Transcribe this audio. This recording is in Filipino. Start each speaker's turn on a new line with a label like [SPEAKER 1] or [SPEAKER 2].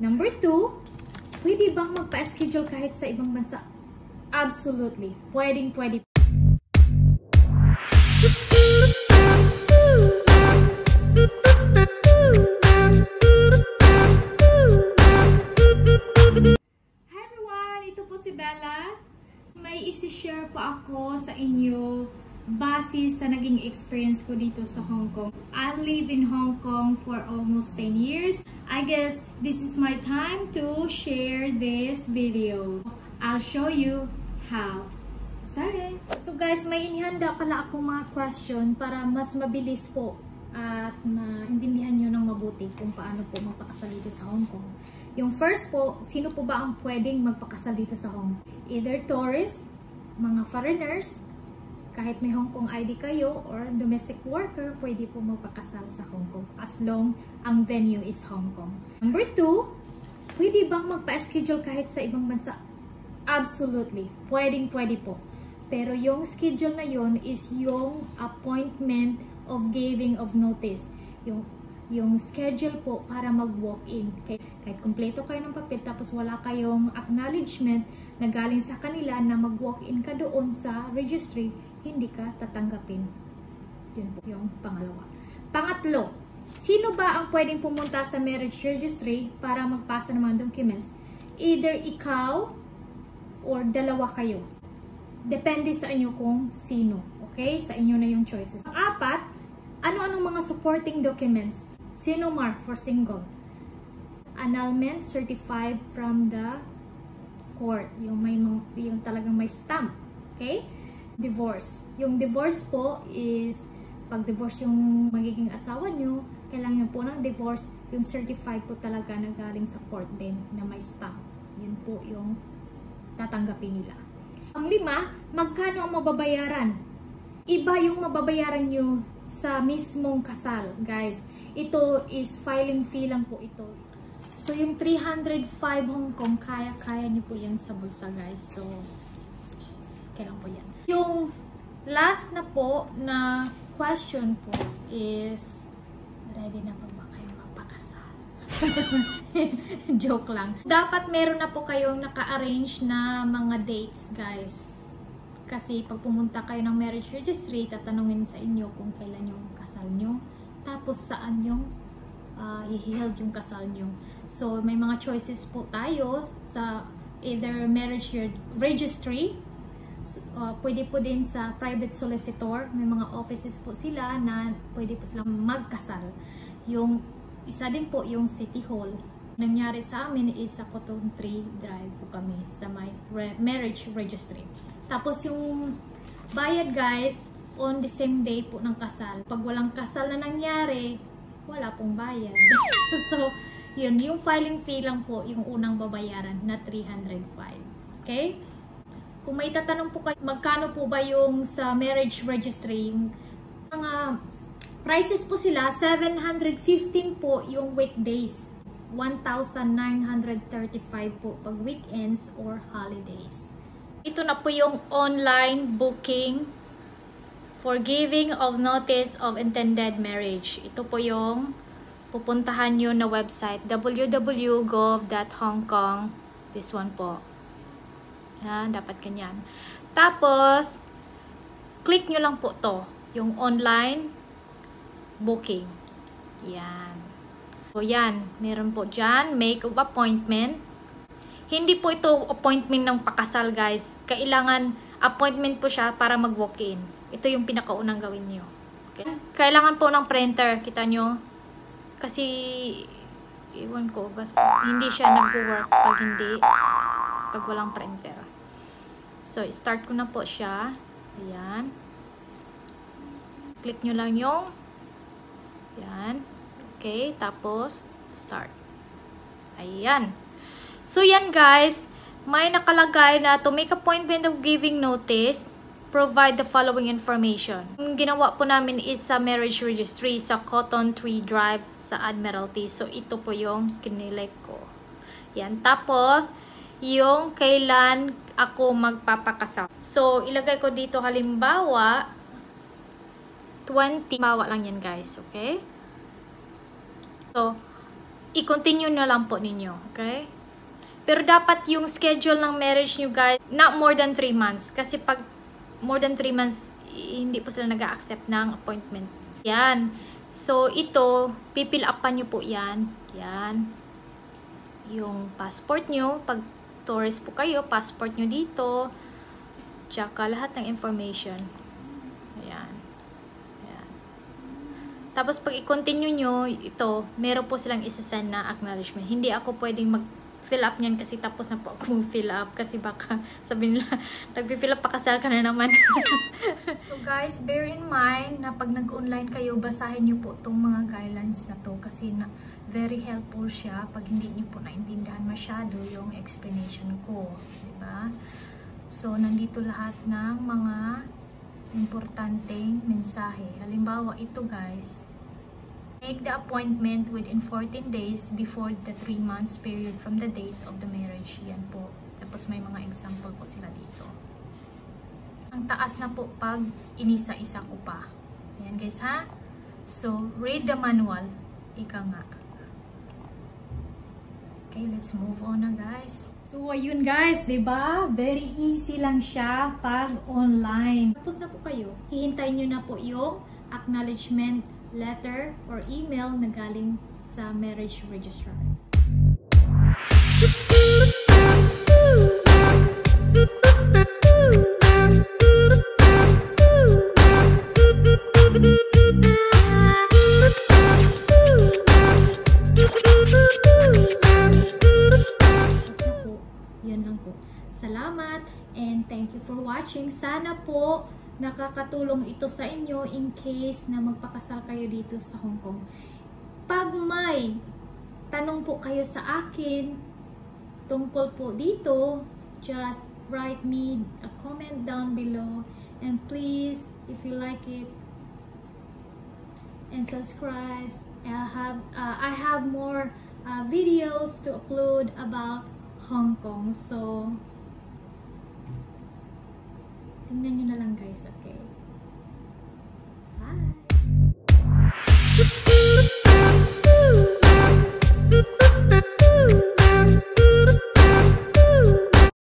[SPEAKER 1] Number 2, pwede bang magpa-schedule kahit sa ibang bansa? Absolutely. Pwede. Hi everyone! Ito po si Bella. May isi-share po ako sa inyo base sa naging experience ko dito sa Hong Kong. I live in Hong Kong for almost 10 years. I guess this is my time to share this video. I'll show you how. Started! So guys, may inihanda pala akong mga question para mas mabilis po at maintindihan nyo ng mabuti kung paano po magpakasal dito sa Hong Kong. Yung first po, sino po ba ang pwedeng magpakasal dito sa Hong Kong? Either tourist, mga foreigners, kahit may Hong Kong ID kayo, or domestic worker, pwede po magpakasal sa Hong Kong as long ang venue is Hong Kong. Number 2, pwede bang magpa-schedule kahit sa ibang bansa? Absolutely. Pwede po. Pero yung schedule na yon is yung appointment of giving of notice. Yung schedule po para mag-walk-in. Kahit kumpleto kayo ng papel tapos wala kayong acknowledgement na galing sa kanila na mag-walk-in ka doon sa registry, hindi ka tatanggapin. Yun po yung pangalawa. Pangatlo, sino ba ang pwedeng pumunta sa marriage registry para magpasa ng mga documents? Either ikaw or dalawa kayo. Depende sa inyo kung sino. Okay? Sa inyo na yung choices. Apat, ano-anong mga supporting documents? Sino mark for single? Annulment certified from the court. Yung talagang may stamp. Okay? Divorce. Yung divorce po is, pag divorce yung magiging asawa nyo, kailangan nyo po ng divorce, yung certified po talaga na galing sa court din na may stamp. Yun po yung tatanggapin nila. Ang lima, magkano ang mababayaran? Iba yung mababayaran nyo sa mismong kasal, guys. Ito is filing fee lang po ito. So, yung 305 Hong Kong, kaya-kaya nyo po yan sa bulsa, guys. So, kailan po yan. Yung last na po na question po is, ready na po ba kayo magpakasal? Joke lang. Dapat meron na po kayong naka-arrange na mga dates, guys. Kasi pag pumunta kayo ng marriage registry, tatanungin sa inyo kung kailan yung kasal nyo. Tapos saan yung i-held yung kasal nyo. So, may mga choices po tayo sa either marriage registry, pwede po din sa private solicitor. May mga offices po sila na pwede po silang magkasal. Yung isa din po yung City Hall. Nangyari sa amin is sa Cotton Tree Drive po kami sa my marriage registry. Tapos yung bayad, guys, on the same day po ng kasal. Pag walang kasal na nangyari, wala pong bayad. So, yun, yung filing fee lang po yung unang babayaran na 305. Okay? Kung may tatanong po kayo, magkano po ba yung sa marriage registry? Yung mga prices po sila, 715 po yung weekdays. 1,935 po pag weekends or holidays. Ito na po yung online booking for giving of notice of intended marriage. Ito po yung pupuntahan nyo na website, www.gov.hongkong. This one po. Yan, dapat ganyan. Tapos, click nyo lang po to, yung online booking. Yan. So, yan. Meron po dyan, make of appointment. Hindi po ito appointment ng pakasal, guys. Kailangan appointment po siya para mag-walk-in. Ito yung pinakaunang gawin nyo. Okay? Kailangan po ng printer. Kita nyo? Kasi, iwan ko, basta hindi siya nag-work pag walang printer. So, start ko na po siya. Ayan. Click nyo lang yung ayan. Okay. Tapos, start. Ayan. So, yan guys. May nakalagay na to make appointment of giving notice, provide the following information. Yung ginawa po namin is sa marriage registry sa Cotton Tree Drive sa Admiralty. So, ito po yung kinilike ko. Yan. Tapos, yung kailan ako magpapakasal. So, ilagay ko dito halimbawa 20. Halimbawa lang yan guys, okay? So, i-continue na lang po ninyo, okay? Pero dapat yung schedule ng marriage nyo guys, not more than 3 months. Kasi pag more than 3 months, hindi po sila nag-accept ng appointment. Yan. So, ito, pipil upan nyo po yan. Yan. Yung passport nyo, pag tourist po kayo, passport nyo dito. Tsaka lahat ng information. Ayan. Ayan. Tapos pag i-continue nyo, ito, meron po silang isasend na acknowledgement. Hindi ako pwedeng mag-fill up niyan kasi tapos na po ako mag-fill up. Kasi baka sabihin nila, nag-fill up pa kasal ka na naman. So guys, bear in mind na pag nag-online kayo, basahin nyo po itong mga guidelines na to. Kasi na very helpful siya pag hindi nyo po naintindihan masyado yung explanation ko. Diba? So, nandito lahat ng mga importanteng mensahe. Halimbawa, ito guys. Make the appointment within 14 days before the 3 months period from the date of the marriage. Yan po. Tapos may mga example po sila dito. Ang taas na po pag inisa-isa ko pa. Yan guys ha. So, read the manual. Ika nga. Okay, let's move on na guys. So, ayun guys, diba? Very easy lang siya pag online. Tapos na po kayo. Hihintayin nyo na po yung acknowledgement letter or email na galing sa marriage registrar. Salamat and thank you for watching. Sana po nakakatulong ito sa inyo in case na magpakasal kayo dito sa Hong Kong. Pag may tanong po kayo sa akin tungkol po dito, just write me a comment down below and please, if you like it, and subscribe. I have more videos to upload about Hong Kong. So, tingnan nyo na lang guys, okay? Bye!